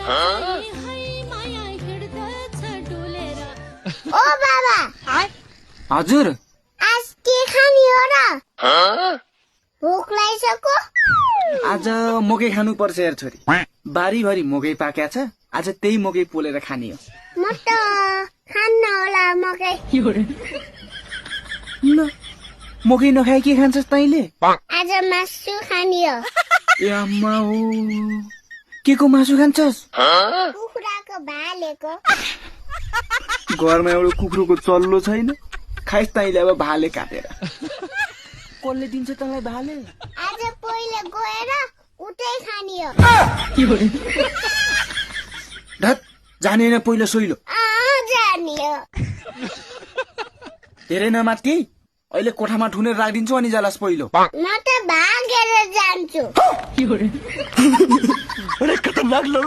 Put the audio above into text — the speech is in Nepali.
ओ बाबा हजुर आज के खाने हो र भोक लागिसक्यो आज मकै खानु पर्छ यार छोरी बारीभरि मकै पाक्या छ आज त्यही मकै पोलेर खाने हो म त खान्न होला मकै ल मकै नखाए के खान्छस् तैँले आज मासु खाने हो ए आम्मा हो के को मासु खान्छस् कुखुराको भालेको घरमा एउटा कुखुरोको चल्लो छैन खाइस् तैँले अब भाले काटेर कसले दिन्छ तँलाई भाले आज पहिले गएर उतै खाने हो धत जानेन पहिलो सोइलो जाने हो धेरै नमात्ती अहिले कोठामा ठुनेर राखिदिन्छु अनि जालास पहिलो म त भागेर जान्छु खतरनाक लोग